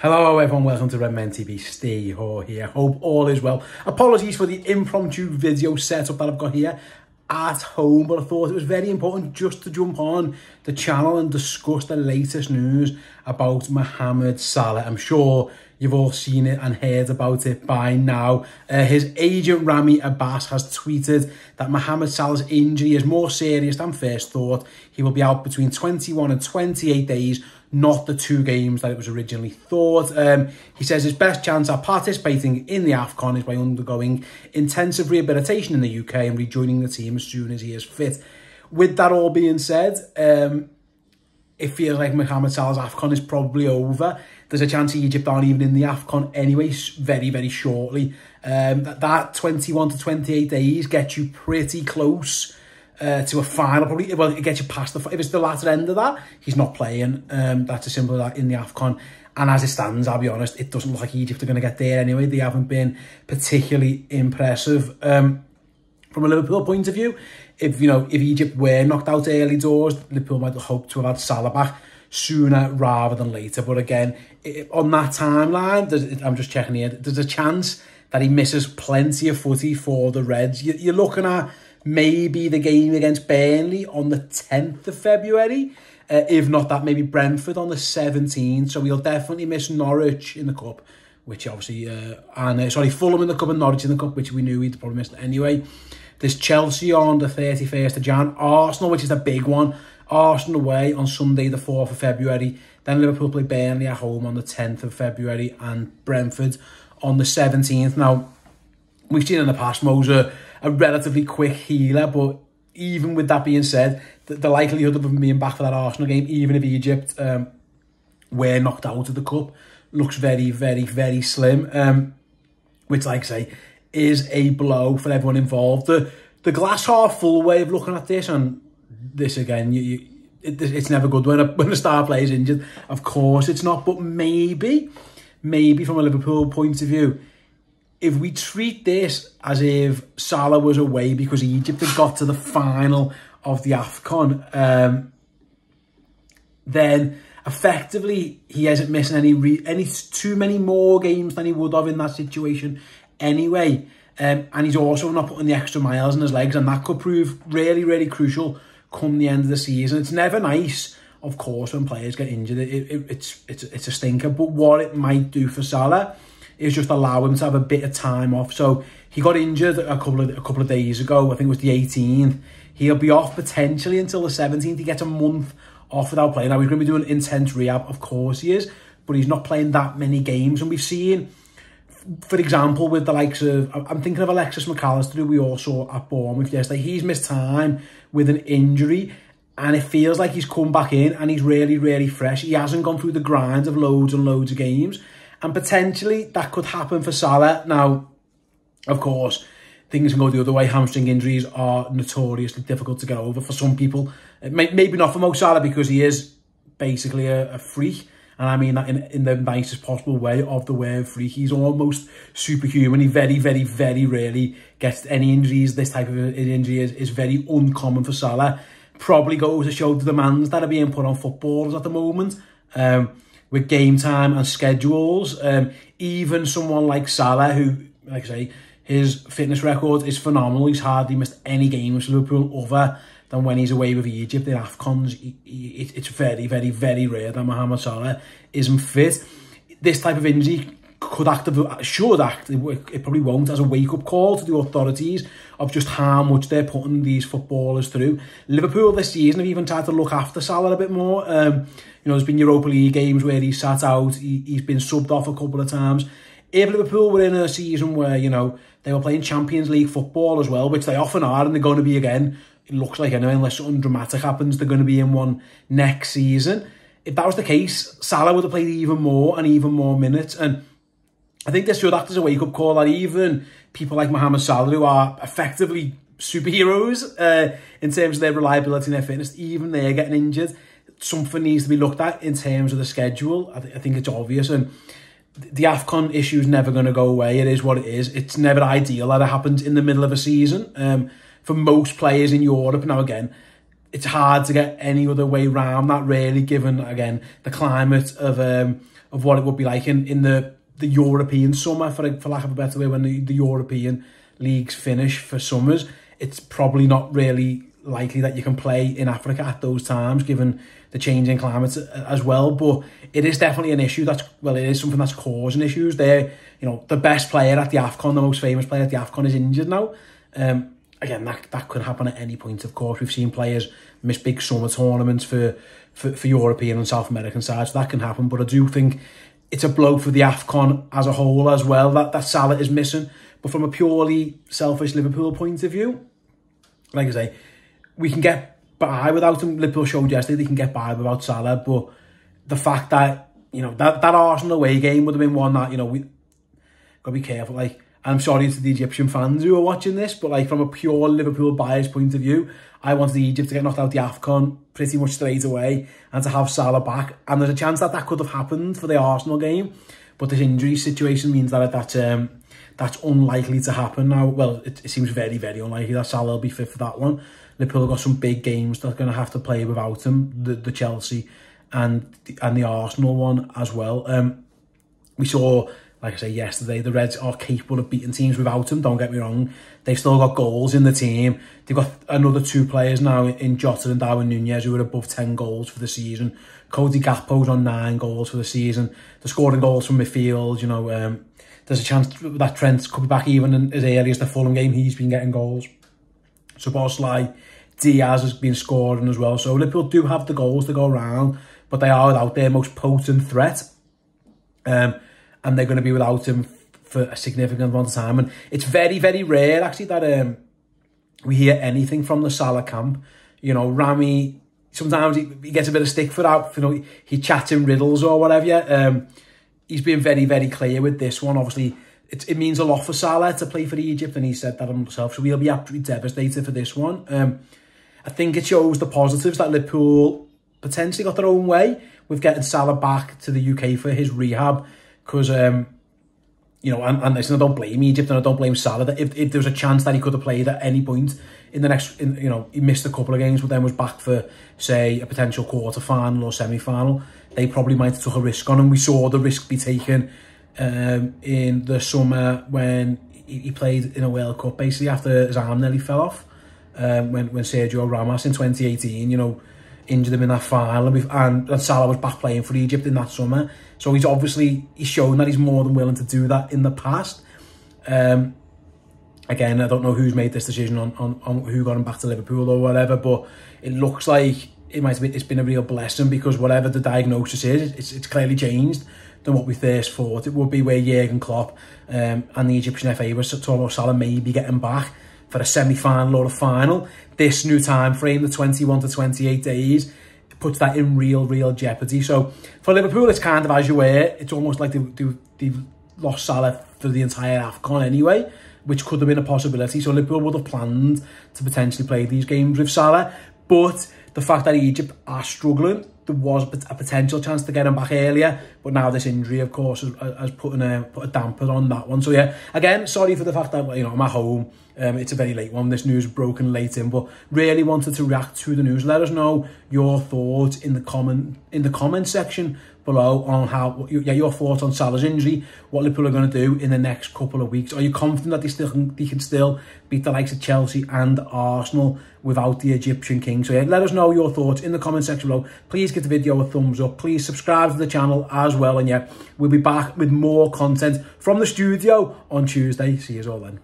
Hello everyone, welcome to Redmen TV. Steve Ho here. Hope all is well. Apologies for the impromptu video setup that I've got here at home, but I thought it was very important just to jump on the channel and discuss the latest news about Mohamed Salah. I'm sure you've all seen it and heard about it by now. His agent Ramy Abbas has tweeted that Mohamed Salah's injury is more serious than first thought. He will be out between 21 and 28 days, not the 2 games that it was originally thought. He says his best chance at participating in the AFCON is by undergoing intensive rehabilitation in the UK and rejoining the team as soon as he is fit. With that all being said, it feels like Mohamed Salah's AFCON is probably over. There's a chance Egypt aren't even in the AFCON anyway, very, very shortly. That 21 to 28 days gets you pretty close to a final, probably. Well, it gets you past if it's the latter end of that, he's not playing. That's as simple as that in the AFCON. And as it stands, I'll be honest, it doesn't look like Egypt are going to get there anyway. They haven't been particularly impressive. From a Liverpool point of view, if Egypt were knocked out early doors, Liverpool might hope to have had Salah back sooner rather than later. But again, on that timeline, I'm just checking here, there's a chance that he misses plenty of footy for the Reds. You're looking at maybe the game against Burnley on the 10th of February. If not that, maybe Brentford on the 17th. So he'll definitely miss Norwich in the Cup, which obviously, Fulham in the Cup and Norwich in the Cup, which we knew he'd probably missed anyway. There's Chelsea on the 31st of Jan. Arsenal, which is the big one. Arsenal away on Sunday the 4th of February. Then Liverpool play Burnley at home on the 10th of February and Brentford on the 17th. Now, we've seen in the past Mo's a relatively quick healer, but even with that being said, the likelihood of him being back for that Arsenal game, even if Egypt were knocked out of the Cup, looks very, very, very slim, which, like I say, is a blow for everyone involved. The glass half full way of looking at this, and this again, it's never good when a star player is injured. Of course it's not, but maybe from a Liverpool point of view, if we treat this as if Salah was away because Egypt had got to the final of the AFCON, then effectively he isn't missing any too many more games than he would have in that situation anyway. And he's also not putting the extra miles in his legs, and that could prove really, really crucial come the end of the season. It's never nice, of course, when players get injured. It's a stinker, but what it might do for Salah is just allow him to have a bit of time off. So he got injured a couple of days ago. I think it was the 18th. He'll be off potentially until the 17th. He gets a month off without playing. Now, he's going to be doing intense rehab, of course he is, but he's not playing that many games. And we've seen, for example, with the likes of, I'm thinking of Alexis McAllister, who we all saw at Bournemouth yesterday. He's missed time with an injury, and it feels like he's come back in and he's really, really fresh. He hasn't gone through the grind of loads and loads of games, and potentially that could happen for Salah. Now, of course, things can go the other way. Hamstring injuries are notoriously difficult to get over for some people. Maybe not for Mo Salah, because he is basically a freak. And I mean that in the nicest possible way of the word freak. He's almost superhuman. He very, very, very rarely gets any injuries. This type of injury is very uncommon for Salah. Probably goes to show the demands that are being put on footballers at the moment. With game time and schedules. Even someone like Salah, who, like I say, his fitness record is phenomenal. He's hardly missed any games for Liverpool other than when he's away with Egypt in AFCONs. It's very, very, very rare that Mohamed Salah isn't fit. This type of injury should act, it probably won't, as a wake-up call to the authorities of just how much they're putting these footballers through. Liverpool this season have even tried to look after Salah a bit more. There's been Europa League games where he's sat out, he's been subbed off a couple of times. If Liverpool were in a season where, they were playing Champions League football as well, which they often are, and they're going to be again, it looks like anyway, unless something dramatic happens, they're going to be in one next season. If that was the case, Salah would have played even more and even more minutes. And I think this should act as a wake-up call that even people like Mohamed Salah, who are effectively superheroes in terms of their reliability and their fitness, even they're getting injured. Something needs to be looked at in terms of the schedule. I think it's obvious. And the AFCON issue is never going to go away. It is what it is. It's never ideal that it happens in the middle of a season. For most players in Europe, now again, it's hard to get any other way round that, really, given, again, the climate of what it would be like in the European summer, for lack of a better way, when the European leagues finish for summers. It's probably not really likely that you can play in Africa at those times, given the changing climate as well. But it is definitely an issue it is something that's causing issues there. You know, the best player at the AFCON, the most famous player at the AFCON, is injured now. Again, that could happen at any point, of course. We've seen players miss big summer tournaments for European and South American sides, so that can happen. But I do think it's a blow for the AFCON as a whole as well, that Salah is missing. But from a purely selfish Liverpool point of view, like I say, we can get by without him. Liverpool showed yesterday they can get by without Salah, but the fact that, you know, that Arsenal away game would have been one that, you know, we got to be careful. Like, I'm sorry to the Egyptian fans who are watching this, but like, from a pure Liverpool bias point of view, I wanted Egypt to get knocked out the AFCON pretty much straight away and to have Salah back. And there's a chance that could have happened for the Arsenal game, but this injury situation means that's unlikely to happen now. Well, it seems very, very unlikely that Salah will be fit for that one. Liverpool have got some big games that are going to have to play without him, the Chelsea and the Arsenal one as well. We saw, like I say, yesterday, the Reds are capable of beating teams without him, don't get me wrong. They've still got goals in the team. They've got another 2 players now in Jota and Darwin Nunez who are above 10 goals for the season. Cody Gakpo's on 9 goals for the season. They're scoring goals from midfield, you know. There's a chance that Trent could be back even as early as the Fulham game. He's been getting goals. Szoboszlai, Diaz has been scoring as well. So Liverpool do have the goals to go around, but they are without their most potent threat. And they're going to be without him for a significant amount of time. And it's very, very rare, actually, that we hear anything from the Salah camp. You know, Ramy, sometimes he gets a bit of stick for that. You know, he chats in riddles or whatever. Yeah. He's been very, very clear with this one. Obviously, it means a lot for Salah to play for Egypt, and he said that himself. So he'll be absolutely devastated for this one. I think it shows the positives that Liverpool potentially got their own way with getting Salah back to the UK for his rehab. Because, you know, and listen, I don't blame Egypt and I don't blame Salah. That if there was a chance that he could have played at any point in the next, you know, he missed a couple of games, but then was back for, say, a potential quarter-final or semi-final, they probably might have took a risk on him. We saw the risk be taken in the summer when he played in a World Cup, basically after his arm nearly fell off. When Sergio Ramos in 2018, you know, injured him in that final, and Salah was back playing for Egypt in that summer. So he's shown that he's more than willing to do that in the past. Again, I don't know who's made this decision on who got him back to Liverpool or whatever, but it looks like it's been a real blessing, because whatever the diagnosis is, it's clearly changed than what we first thought it would be, where Jurgen Klopp and the Egyptian FA were talking about Salah maybe getting back for a semi-final or a final. This new time frame, the 21 to 28 days, puts that in real jeopardy. So for Liverpool, it's kind of as you were. It's almost like they've lost Salah for the entire AFCON anyway, which could have been a possibility. So Liverpool would have planned to potentially play these games with Salah. But the fact that Egypt are struggling, there was a potential chance to get him back earlier. But now this injury, of course, has put a damper on that one. So yeah, again, sorry for the fact that, you know, I'm at home. It's a very late one. This news broken late in, but really wanted to react to the news. Let us know your thoughts in the comment section below on your thoughts on Salah's injury, what Liverpool are going to do in the next couple of weeks. Are you confident that they can still beat the likes of Chelsea and Arsenal without the Egyptian king? So yeah, let us know your thoughts in the comment section below. Please give the video a thumbs up. Please subscribe to the channel as well. And yeah, we'll be back with more content from the studio on Tuesday. See you all then.